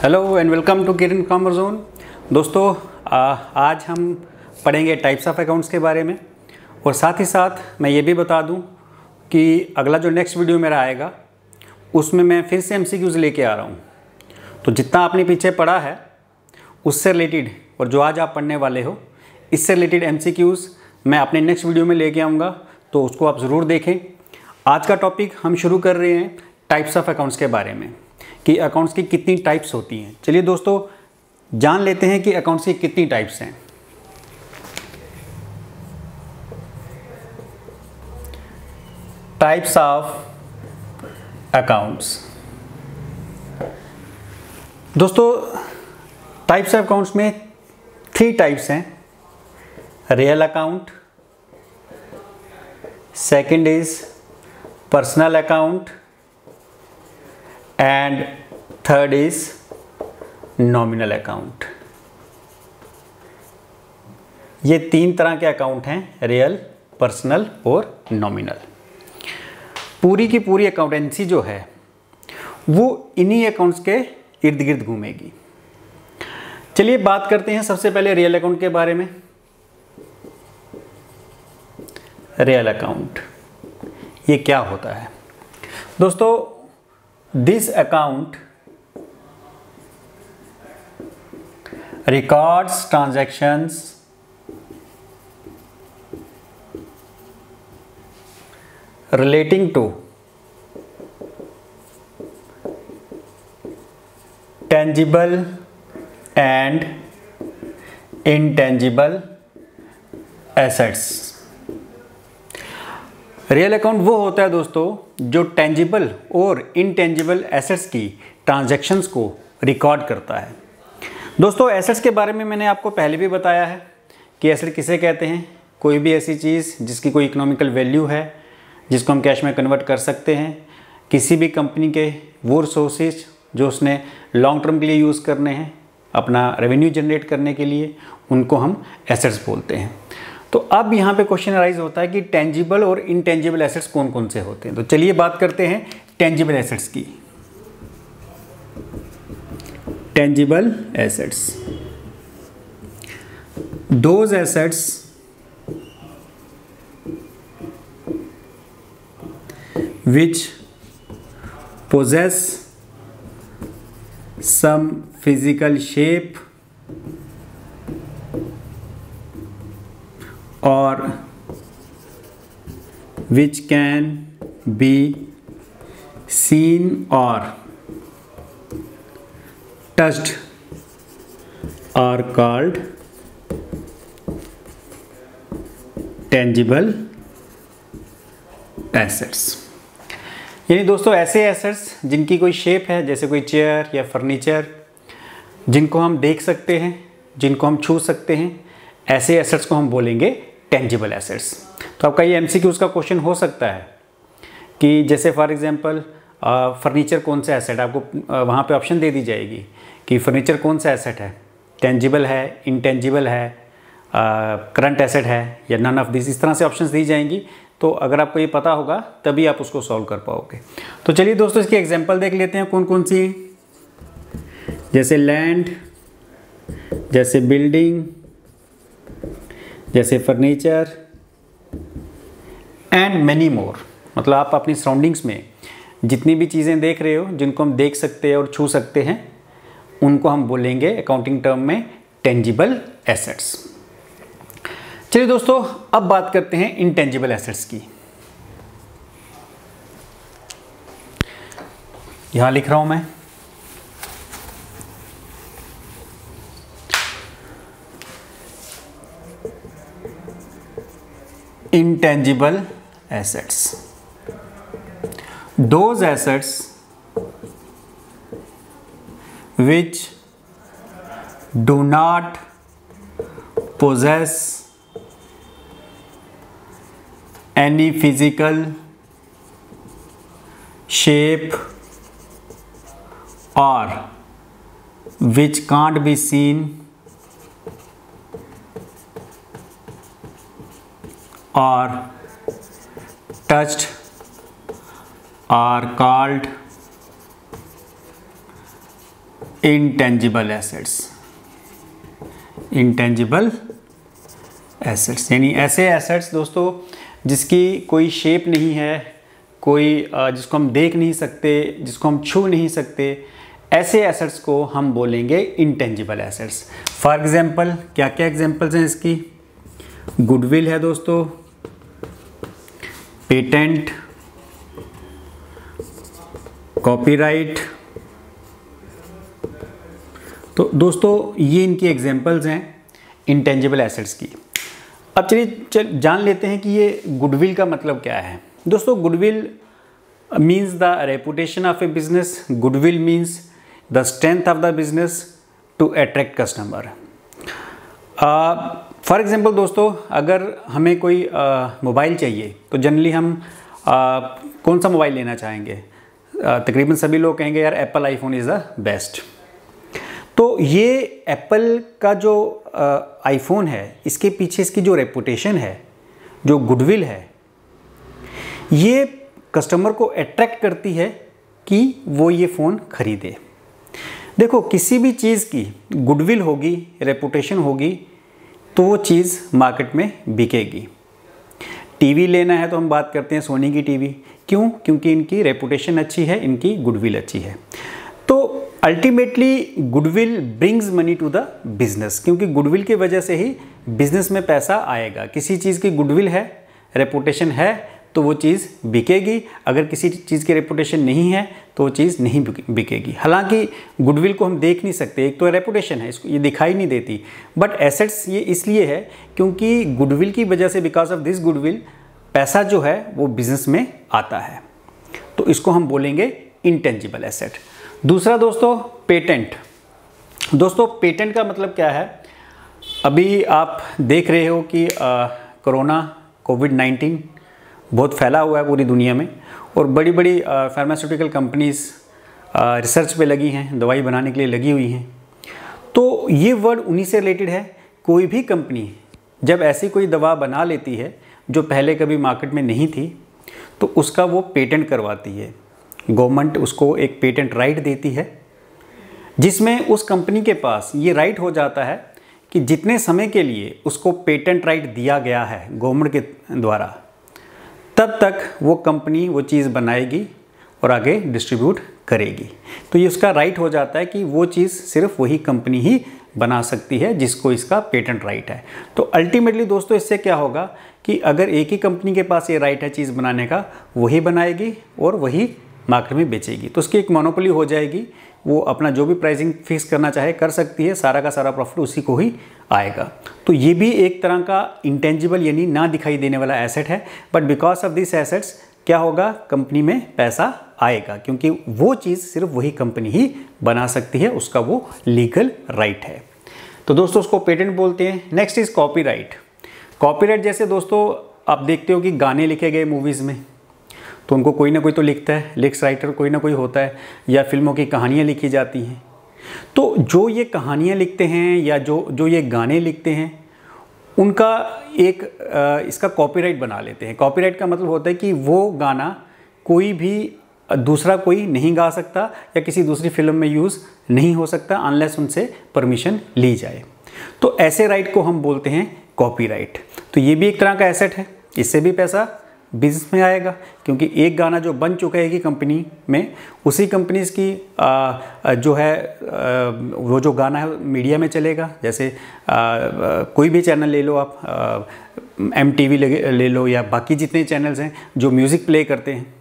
Hello and welcome to Kiran Commerce Zone. दोस्तों आज हम पढ़ेंगे टाइप्स ऑफ अकाउंट्स के बारे में और साथ ही साथ मैं ये भी बता दूं कि अगला जो नेक्स्ट वीडियो मेरा आएगा उसमें मैं फिर से एमसीक्यूज़ लेके आ रहा हूं। तो जितना आपने पीछे पढ़ा है उससे रिलेटेड और जो आज आप पढ़ने वाले हो इससे रिलेटेड एमसीक्यूज़ मैं अपने नेक्स्ट वीडियो में लेके आऊँगा, तो उसको आप ज़रूर देखें। आज का टॉपिक हम शुरू कर रहे हैं टाइप्स ऑफ अकाउंट्स के बारे में कि अकाउंट्स की कितनी टाइप्स होती हैं। चलिए दोस्तों जान लेते हैं कि अकाउंट्स की कितनी टाइप्स हैं। Types of accounts. दोस्तों टाइप्स ऑफ अकाउंट्स में 3 टाइप्स हैं। Real account, second is personal account and third is nominal account. ये 3 तरह के अकाउंट हैं, रियल, पर्सनल और नॉमिनल। पूरी की पूरी अकाउंटेंसी जो है वो इन्हीं अकाउंट्स के इर्द गिर्द घूमेगी। चलिए बात करते हैं सबसे पहले रियल अकाउंट के बारे में। रियल अकाउंट ये क्या होता है दोस्तों? This account records transactions relating to tangible and intangible assets। Real account वो होता है दोस्तों जो टेंजिबल और इनटेंजिबल एसेट्स की ट्रांजैक्शंस को रिकॉर्ड करता है। दोस्तों एसेट्स के बारे में मैंने आपको पहले भी बताया है कि एसेट किसे कहते हैं। कोई भी ऐसी चीज़ जिसकी कोई इकोनॉमिकल वैल्यू है, जिसको हम कैश में कन्वर्ट कर सकते हैं। किसी भी कंपनी के वो रिसोर्सेज जो उसने लॉन्ग टर्म के लिए यूज़ करने हैं, अपना रेवेन्यू जनरेट करने के लिए, उनको हम एसेट्स बोलते हैं। तो अब यहाँ पे क्वेश्चन अराइज होता है कि टेंजिबल और इनटेंजिबल एसेट्स कौन कौन से होते हैं। तो चलिए बात करते हैं टेंजिबल एसेट्स की। Tangible assets, those assets which possess some physical shape or which can be seen or touched are called tangible assets। यानी दोस्तों ऐसे एसेट्स जिनकी कोई शेप है, जैसे कोई चेयर या फर्नीचर, जिनको हम देख सकते हैं, जिनको हम छू सकते हैं, ऐसे एसेट्स को हम बोलेंगे टेंजिबल एसेट्स। तो आपका ये एमसीक्यूज़ का क्वेश्चन हो सकता है कि जैसे फॉर एग्जांपल फर्नीचर कौन सा एसेट, आपको वहाँ पे ऑप्शन दे दी जाएगी कि फर्नीचर कौन सा एसेट है, टेंजिबल है, इनटेंजिबल है, करंट एसेट है या नन ऑफ दिस। इस तरह से ऑप्शंस दी जाएंगी। तो अगर आपको ये पता होगा तभी आप उसको सॉल्व कर पाओगे। तो चलिए दोस्तों इसकी एग्जांपल देख लेते हैं कौन कौन सी। जैसे लैंड, जैसे बिल्डिंग, जैसे फर्नीचर एंड मैनी मोर। मतलब आप अपनी सराउंडिंग्स में जितनी भी चीज़ें देख रहे हो, जिनको हम देख सकते हैं और छू सकते हैं, उनको हम बोलेंगे अकाउंटिंग टर्म में टेंजिबल एसेट्स। चलिए दोस्तों अब बात करते हैं इनटेंजिबल एसेट्स की। यहां लिख रहा हूं मैं intangible assets, those assets which do not possess any physical shape or which can't be seen or touched are called intangible assets, intangible assets यानी ऐसे एसेट्स दोस्तों जिसकी कोई शेप नहीं है, कोई जिसको हम देख नहीं सकते, जिसको हम छू नहीं सकते, ऐसे एसेट्स को हम बोलेंगे इंटेंजिबल एसेट्स। फॉर एग्जांपल क्या क्या एग्जांपल्स हैं इसकी? गुडविल है दोस्तों, पेटेंट, कॉपीराइट। तो दोस्तों ये इनकी एग्जांपल्स हैं इंटेंजिबल एसेट्स की। अब चलिए जान लेते हैं कि ये गुडविल का मतलब क्या है। दोस्तों goodwill means the reputation of a business, goodwill means the strength of the business to attract customer. For example दोस्तों अगर हमें कोई मोबाइल चाहिए तो जनरली हम कौन सा मोबाइल लेना चाहेंगे? तकरीबन सभी लोग कहेंगे यार Apple iPhone is the best. तो ये एप्पल का जो आईफोन है, इसके पीछे इसकी जो रेपुटेशन है, जो गुडविल है, ये कस्टमर को अट्रैक्ट करती है कि वो ये फ़ोन खरीदे। देखो किसी भी चीज़ की गुडविल होगी, रेपुटेशन होगी, तो वो चीज़ मार्केट में बिकेगी। टीवी लेना है तो हम बात करते हैं सोनी की टीवी, क्यों? क्योंकि इनकी रेपुटेशन अच्छी है, इनकी गुडविल अच्छी है। तो ultimately goodwill brings money to the business, क्योंकि गुडविल की वजह से ही बिजनेस में पैसा आएगा। किसी चीज़ की गुडविल है, रेपुटेशन है, तो वो चीज़ बिकेगी। अगर किसी चीज़ की रेपुटेशन नहीं है तो वो चीज़ नहीं बिकेगी। हालांकि गुडविल को हम देख नहीं सकते, एक तो रेपुटेशन है, इसको ये दिखाई नहीं देती, बट एसेट्स ये इसलिए है क्योंकि गुडविल की वजह से, बिकॉज ऑफ दिस गुडविल, पैसा जो है वो बिजनेस में आता है। तो इसको हम बोलेंगे इंटेंजिबल एसेट। दूसरा दोस्तों पेटेंट। दोस्तों पेटेंट का मतलब क्या है? अभी आप देख रहे हो कि कोरोना कोविड-19 बहुत फैला हुआ है पूरी दुनिया में, और बड़ी बड़ी फार्मास्यूटिकल कंपनीज रिसर्च पे लगी हैं, दवाई बनाने के लिए लगी हुई हैं। तो ये वर्ड उन्हीं से रिलेटेड है। कोई भी कंपनी जब ऐसी कोई दवा बना लेती है जो पहले कभी मार्केट में नहीं थी, तो उसका वो पेटेंट करवाती है। गवर्नमेंट उसको एक पेटेंट राइट देती है, जिसमें उस कंपनी के पास ये राइट हो जाता है कि जितने समय के लिए उसको पेटेंट राइट दिया गया है गवर्नमेंट के द्वारा, तब तक वो कंपनी वो चीज़ बनाएगी और आगे डिस्ट्रीब्यूट करेगी। तो ये उसका राइट हो जाता है कि वो चीज़ सिर्फ वही कंपनी ही बना सकती है जिसको इसका पेटेंट राइट है। तो अल्टीमेटली दोस्तों इससे क्या होगा कि अगर एक ही कंपनी के पास ये राइट है चीज़ बनाने का, वही बनाएगी और वही मार्केट में बेचेगी, तो उसकी एक मोनोपोली हो जाएगी। वो अपना जो भी प्राइसिंग फिक्स करना चाहे कर सकती है, सारा का सारा प्रॉफिट उसी को ही आएगा। तो ये भी एक तरह का इंटेंजिबल यानी ना दिखाई देने वाला एसेट है, but because of this assets क्या होगा, कंपनी में पैसा आएगा, क्योंकि वो चीज़ सिर्फ वही कंपनी ही बना सकती है, उसका वो लीगल राइट है। तो दोस्तों उसको पेटेंट बोलते हैं। Next is copyright. कॉपीराइट जैसे दोस्तों आप देखते हो कि गाने लिखे गए मूवीज़ में, तो उनको कोई ना कोई तो लिखता है, लिरिक्स राइटर कोई ना कोई होता है, या फिल्मों की कहानियाँ लिखी जाती हैं। तो जो ये कहानियाँ लिखते हैं या जो ये गाने लिखते हैं, उनका एक इसका कॉपीराइट बना लेते हैं। कॉपीराइट का मतलब होता है कि वो गाना कोई भी दूसरा कोई नहीं गा सकता या किसी दूसरी फिल्म में यूज़ नहीं हो सकता अनलेस उनसे परमिशन ली जाए। तो ऐसे राइट को हम बोलते हैं कॉपीराइट। तो ये भी एक तरह का एसेट है, इससे भी पैसा बिजनेस में आएगा, क्योंकि एक गाना जो बन चुका है कि कंपनी में, उसी कंपनीज की जो है वो जो गाना है मीडिया में चलेगा। जैसे कोई भी चैनल ले लो आप, MTV ले लो या बाकी जितने चैनल्स हैं जो म्यूज़िक प्ले करते हैं,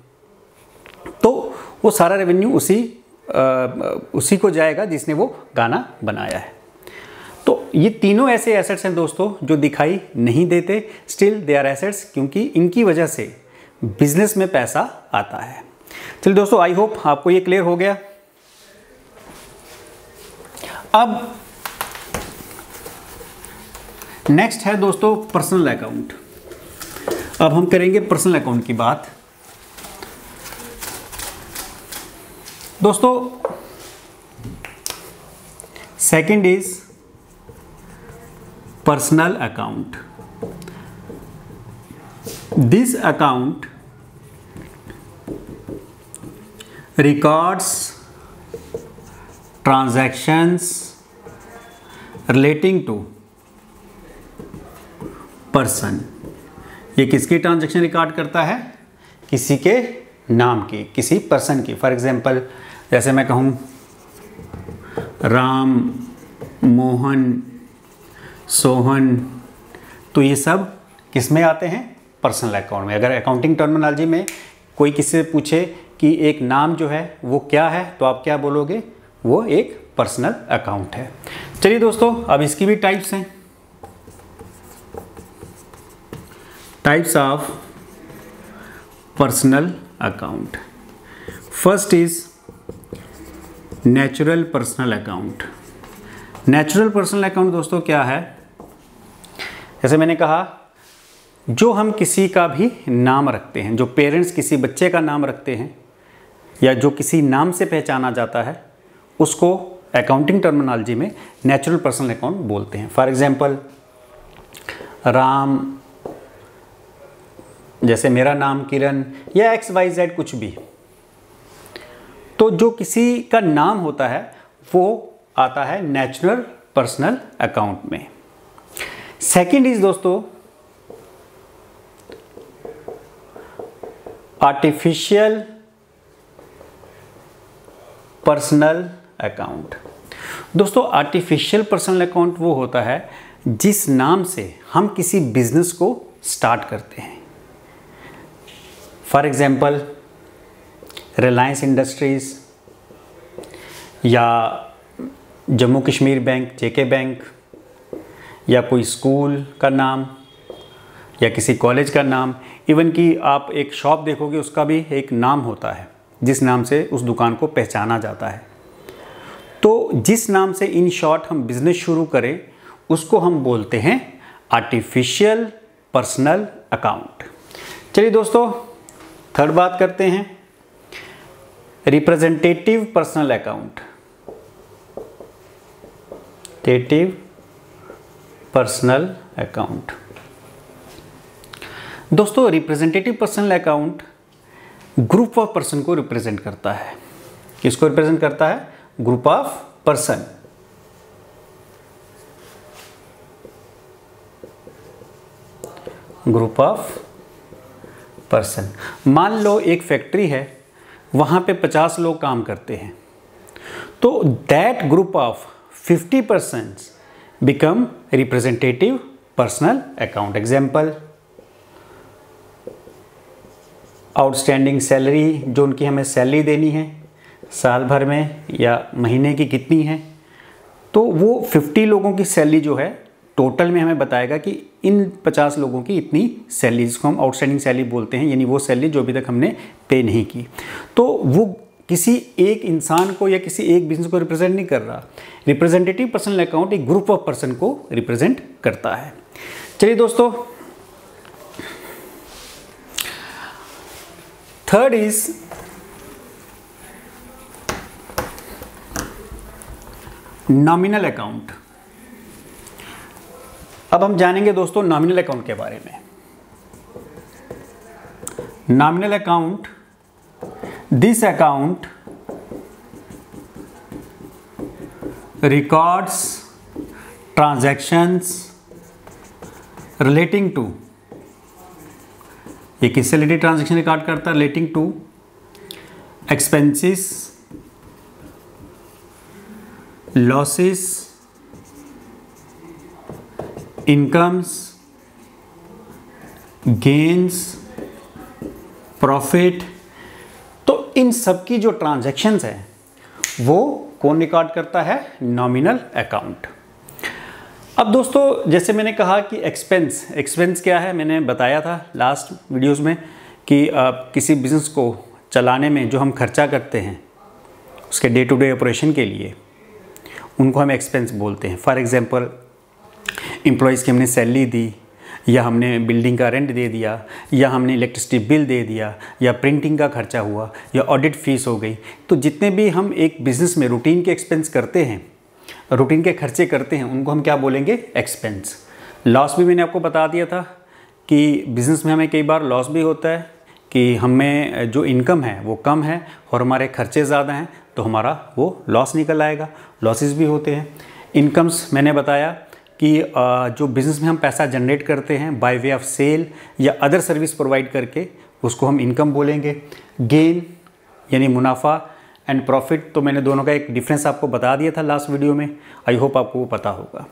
तो वो सारा रेवेन्यू उसी को जाएगा जिसने वो गाना बनाया है। तो ये तीनों ऐसे एसेट्स हैं दोस्तों जो दिखाई नहीं देते, स्टिल दे आर एसेट्स, क्योंकि इनकी वजह से बिजनेस में पैसा आता है। चलिए दोस्तों, आई होप आपको ये क्लियर हो गया। अब नेक्स्ट है दोस्तों पर्सनल अकाउंट। अब हम करेंगे पर्सनल अकाउंट की बात। दोस्तों second is personal account. This account records transactions relating to person. ये किसकी ट्रांजैक्शन रिकॉर्ड करता है? किसी के नाम की, किसी पर्सन की। फॉर एग्जांपल जैसे मैं कहूँ राम, मोहन, सोहन, तो ये सब किस में आते हैं? पर्सनल अकाउंट में। अगर अकाउंटिंग टर्मिनोलॉजी में कोई किसी से पूछे कि एक नाम जो है वो क्या है, तो आप क्या बोलोगे? वो एक पर्सनल अकाउंट है। चलिए दोस्तों, अब इसकी भी टाइप्स हैं। Types of personal account. First is natural personal account. Natural personal account दोस्तों क्या है? जैसे मैंने कहा, जो हम किसी का भी नाम रखते हैं, जो पेरेंट्स किसी बच्चे का नाम रखते हैं या जो किसी नाम से पहचाना जाता है, उसको अकाउंटिंग टर्मिनोलॉजी में नेचुरल पर्सनल अकाउंट बोलते हैं। फॉर एग्जांपल राम, जैसे मेरा नाम किरण, या XYZ कुछ भी, तो जो किसी का नाम होता है वो आता है नेचुरल पर्सनल अकाउंट में। सेकंड इज दोस्तों आर्टिफिशियल पर्सनल अकाउंट। दोस्तों आर्टिफिशियल पर्सनल अकाउंट वो होता है जिस नाम से हम किसी बिजनेस को स्टार्ट करते हैं। फॉर एग्जाम्पल रिलायंस इंडस्ट्रीज, या Jammu Kashmir bank JK bank, या कोई स्कूल का नाम, या किसी कॉलेज का नाम। इवन कि आप एक शॉप देखोगे, उसका भी एक नाम होता है जिस नाम से उस दुकान को पहचाना जाता है। तो जिस नाम से इन शॉर्ट हम बिजनेस शुरू करें, उसको हम बोलते हैं आर्टिफिशियल पर्सनल अकाउंट। चलिए दोस्तों, थर्ड बात करते हैं, representative personal account. Representative personal account. दोस्तों representative personal account group of person को रिप्रेजेंट करता है। किसको रिप्रेजेंट करता है? Group of person. Group of person. मान लो एक फैक्ट्री है, वहां पे 50 लोग काम करते हैं, तो that group of 50% become representative personal account. Example outstanding salary, जो उनकी हमें सैलरी देनी है साल भर में या महीने की कितनी है, तो वो 50 लोगों की सैलरी जो है टोटल में हमें बताएगा कि इन 50 लोगों की इतनी सैलरी, जिसको हम आउटस्टैंडिंग सैलरी बोलते हैं, यानी वो सैलरी जो अभी तक हमने पे नहीं की। तो वो किसी एक इंसान को या किसी एक बिजनेस को रिप्रेजेंट नहीं कर रहा। रिप्रेजेंटेटिव पर्सनल अकाउंट एक ग्रुप ऑफ पर्सन को रिप्रेजेंट करता है। चलिए दोस्तों, थर्ड इज नॉमिनल अकाउंट। अब हम जानेंगे दोस्तों नॉमिनल अकाउंट के बारे में। Nominal account, this account records transactions relating to, ये किससे रिलेटेड ट्रांजेक्शन रिकॉर्ड करता है? Relating to expenses, losses, incomes, gains, profit. तो इन सब की जो ट्रांजैक्शंस हैं वो कौन रिकॉर्ड करता है? Nominal account. अब दोस्तों जैसे मैंने कहा कि एक्सपेंस क्या है, मैंने बताया था लास्ट वीडियोस में कि किसी बिजनेस को चलाने में जो हम खर्चा करते हैं उसके डे टू डे ऑपरेशन के लिए, उनको हम एक्सपेंस बोलते हैं। फॉर एग्जांपल एम्प्लॉयज़ की हमने सैलरी दी, या हमने बिल्डिंग का रेंट दे दिया, या हमने इलेक्ट्रिसिटी बिल दे दिया, या प्रिंटिंग का खर्चा हुआ, या ऑडिट फीस हो गई। तो जितने भी हम एक बिज़नेस में रूटीन के एक्सपेंस करते हैं, रूटीन के खर्चे करते हैं, उनको हम क्या बोलेंगे? एक्सपेंस। लॉस भी मैंने आपको बता दिया था कि बिज़नेस में हमें कई बार लॉस भी होता है, कि हमें जो इनकम है वो कम है और हमारे खर्चे ज़्यादा हैं, तो हमारा वो लॉस निकल आएगा। लॉसेस भी होते हैं। इनकम्स मैंने बताया कि जो बिज़नेस में हम पैसा जनरेट करते हैं बाय वे ऑफ सेल या अदर सर्विस प्रोवाइड करके, उसको हम इनकम बोलेंगे। गेन यानी मुनाफा एंड प्रॉफिट, तो मैंने दोनों का एक डिफरेंस आपको बता दिया था लास्ट वीडियो में। आई होप आपको वो पता होगा।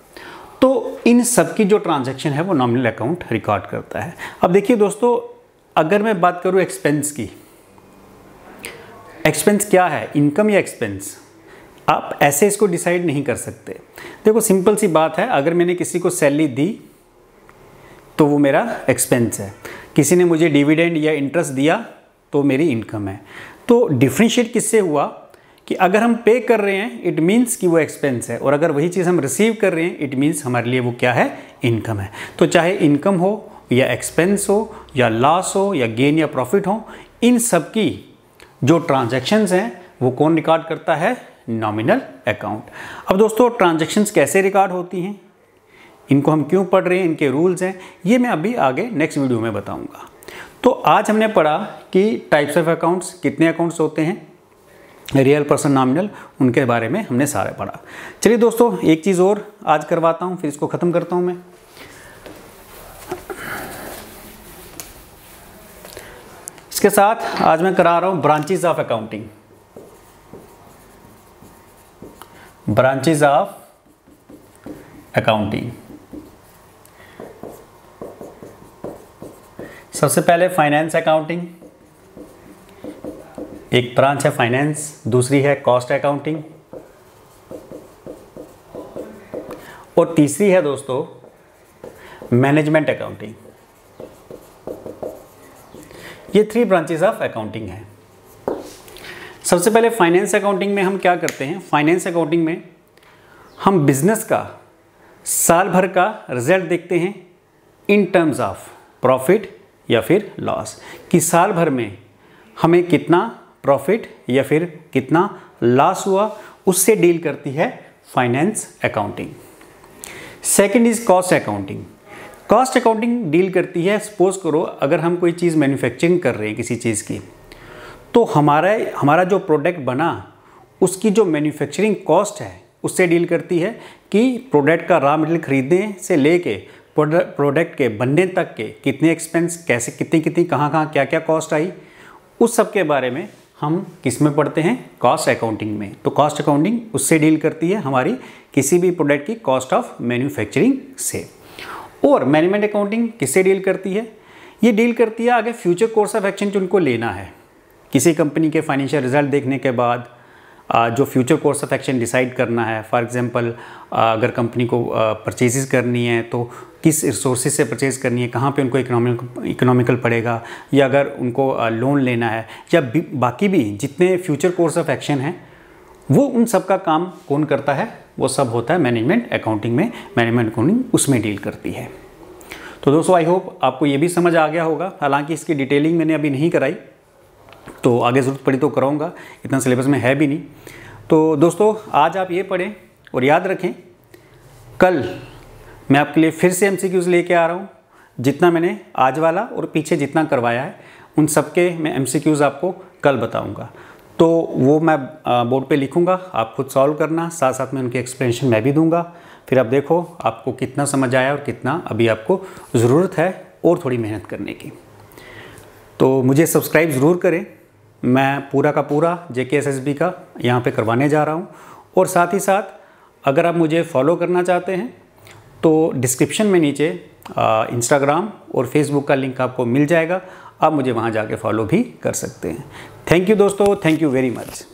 तो इन सब की जो ट्रांजैक्शन है वो नॉमिनल अकाउंट रिकॉर्ड करता है। अब देखिए दोस्तों, अगर मैं बात करूँ एक्सपेंस की, एक्सपेंस क्या है, इनकम या एक्सपेंस, आप ऐसे इसको डिसाइड नहीं कर सकते। देखो सिंपल सी बात है, अगर मैंने किसी को सैलरी दी तो वो मेरा एक्सपेंस है, किसी ने मुझे डिविडेंड या इंटरेस्ट दिया तो मेरी इनकम है। तो डिफ्रेंशिएट किससे हुआ कि अगर हम पे कर रहे हैं इट मीन्स कि वो एक्सपेंस है, और अगर वही चीज़ हम रिसीव कर रहे हैं इट मीन्स हमारे लिए वो क्या है, इनकम है। तो चाहे इनकम हो या एक्सपेंस हो या लॉस हो या गेन या प्रॉफिट हो, इन सब की जो ट्रांजैक्शंस हैं वो कौन रिकॉर्ड करता है, नॉमिनल अकाउंट। अब दोस्तों ट्रांजैक्शंस कैसे रिकॉर्ड होती हैं, इनको हम क्यों पढ़ रहे हैं, इनके रूल्स हैं, ये मैं अभी आगे नेक्स्ट वीडियो में बताऊंगा। तो आज हमने पढ़ा कि टाइप्स ऑफ अकाउंट्स, कितने अकाउंट्स होते हैं, रियल पर्सन नॉमिनल, उनके बारे में हमने सारा पढ़ा। चलिए दोस्तों एक चीज़ और आज करवाता हूँ, फिर इसको ख़त्म करता हूँ मैं। इसके साथ आज मैं करा रहा हूँ branches of accounting. Branches of accounting, सबसे पहले फाइनेंस अकाउंटिंग, एक ब्रांच है फाइनेंस, दूसरी है कॉस्ट अकाउंटिंग, और तीसरी है दोस्तों मैनेजमेंट अकाउंटिंग। ये 3 ब्रांचेस ऑफ अकाउंटिंग हैं। सबसे पहले फाइनेंस अकाउंटिंग में हम क्या करते हैं, फाइनेंस अकाउंटिंग में हम बिजनेस का साल भर का रिजल्ट देखते हैं इन टर्म्स ऑफ प्रॉफिट या फिर लॉस, कि साल भर में हमें कितना प्रॉफिट या फिर कितना लॉस हुआ, उससे डील करती है finance accounting. Second is cost accounting. Cost accounting deal करती है, सपोज करो अगर हम कोई चीज़ मैन्युफैक्चरिंग कर रहे हैं किसी चीज़ की, तो हमारा जो प्रोडक्ट बना उसकी जो मैन्युफैक्चरिंग कॉस्ट है उससे डील करती है कि प्रोडक्ट का रॉ मटेरियल खरीदने से लेके प्रोडक्ट के बनने तक के कितने एक्सपेंस, कैसे कितनी कहाँ क्या क्या कॉस्ट आई, उस सब के बारे में हम किस में पढ़ते हैं, कॉस्ट अकाउंटिंग में। तो कॉस्ट अकाउंटिंग उससे डील करती है हमारी किसी भी प्रोडक्ट की कॉस्ट ऑफ मैन्युफैक्चरिंग से। और मैनेजमेंट अकाउंटिंग किससे डील करती है, ये डील करती है आगे फ्यूचर कोर्स ऑफ एक्शन जो उनको लेना है। किसी कंपनी के फाइनेंशियल रिजल्ट देखने के बाद जो future course of action decide करना है, फॉर एग्जांपल अगर कंपनी को परचेजेस करनी है तो किस रिसोर्सेज से परचेज करनी है, कहाँ पे उनको इकोनॉमिकल पड़ेगा, या अगर उनको लोन लेना है, या बाकी भी जितने फ्यूचर कोर्स ऑफ एक्शन हैं वो उन सब का काम कौन करता है, वो सब होता है मैनेजमेंट अकाउंटिंग में। मैनेजमेंट अकाउंटिंग उसमें डील करती है। तो दोस्तों आई होप आपको ये भी समझ आ गया होगा। हालांकि इसकी डिटेलिंग मैंने अभी नहीं कराई, तो आगे ज़रूरत पड़ी तो कराऊंगा, इतना सिलेबस में है भी नहीं। तो दोस्तों आज आप ये पढ़ें और याद रखें, कल मैं आपके लिए फिर से MCQs लेके आ रहा हूँ। जितना मैंने आज वाला और पीछे जितना करवाया है उन सब के मैं MCQs आपको कल बताऊँगा। तो वो मैं बोर्ड पे लिखूँगा, आप खुद सॉल्व करना, साथ साथ में उनकी एक्सप्लेनेशन मैं भी दूँगा। फिर आप देखो आपको कितना समझ आया और कितना अभी आपको ज़रूरत है और थोड़ी मेहनत करने की। तो मुझे सब्सक्राइब ज़रूर करें। मैं पूरा का पूरा JKSSB का यहाँ पे करवाने जा रहा हूँ। और साथ ही साथ अगर आप मुझे फॉलो करना चाहते हैं तो डिस्क्रिप्शन में नीचे इंस्टाग्राम और फेसबुक का लिंक आपको मिल जाएगा, आप मुझे वहाँ जाके फॉलो भी कर सकते हैं। थैंक यू दोस्तों, थैंक यू वेरी मच।